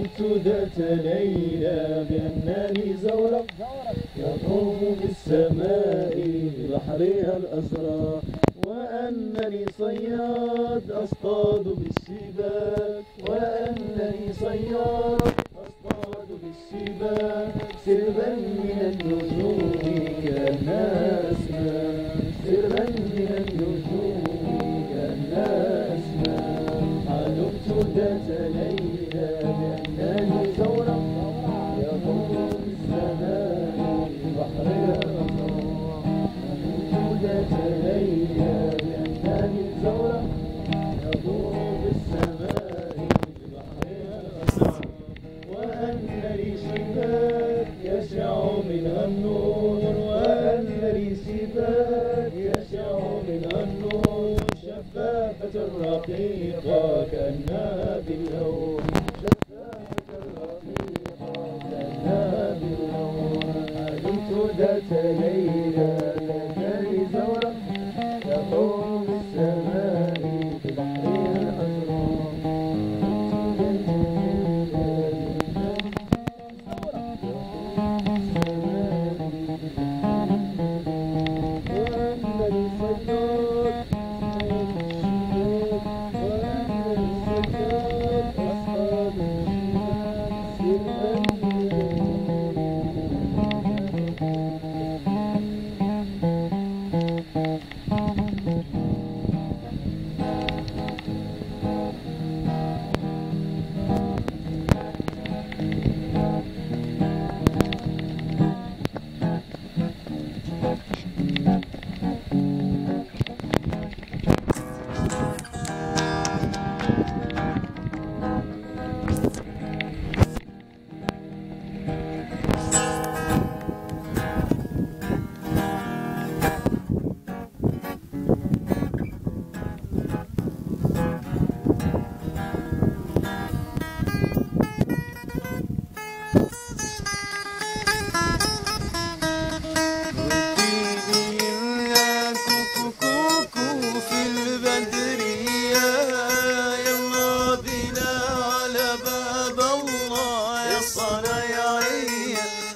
علمت ذات ليلة بأنني زورق يطوف بالسماء بحرها الأزرق، وأنني صياد أصطاد بالسباك، وأنني صياد أصطاد بالسباك، سربا من النجوم كأنها أسماك، سربا من النجوم كأنها أسماك. علمت ذات ليلة بأنني زورق يطوف بالسماء بحرها الأزرق، علمت ذات ليلة بأنني زورق يطوف بالسماء بحرها الأزرق، وأن لي شباك يشع منها النور، وأن لي شباك يشع منها النور، شفافة رقيقة كأنها باللون، شفافة رقيقة كأنها باللون. علمت ذات ليلة بأنني زورق يطوف بالسماء ببحرها الأزرق،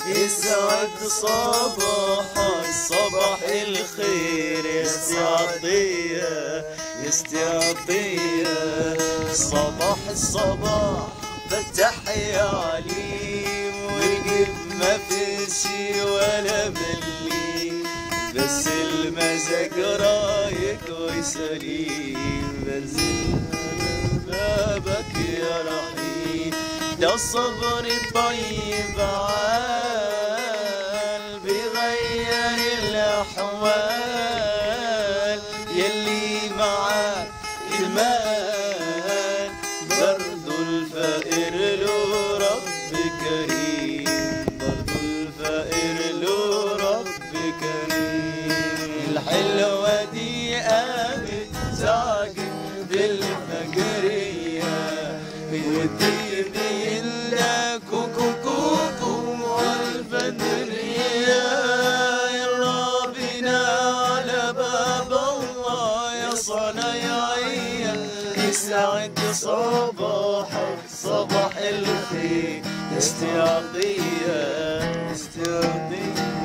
يسعد صباحك صباح الخير يستعطيه صباح الصباح فتح يا عليم، وقف ما في شي ولا ملي، بس المزاج رايق وسليم، بنزل بابك يا رحيم. ده الصبر طيب عال بيغير الأحوال، يلي معاك المال برضو الفقير له رب كريم، برضو الفقير له رب كريم. الحلوة دي قامت ساجد الفجرية، والطيب يندى كوكو كوكو والبدرية، يلا بينا على باب الله يا صنايعية، يسعد صباحك صباح الخير استعطية استعطية.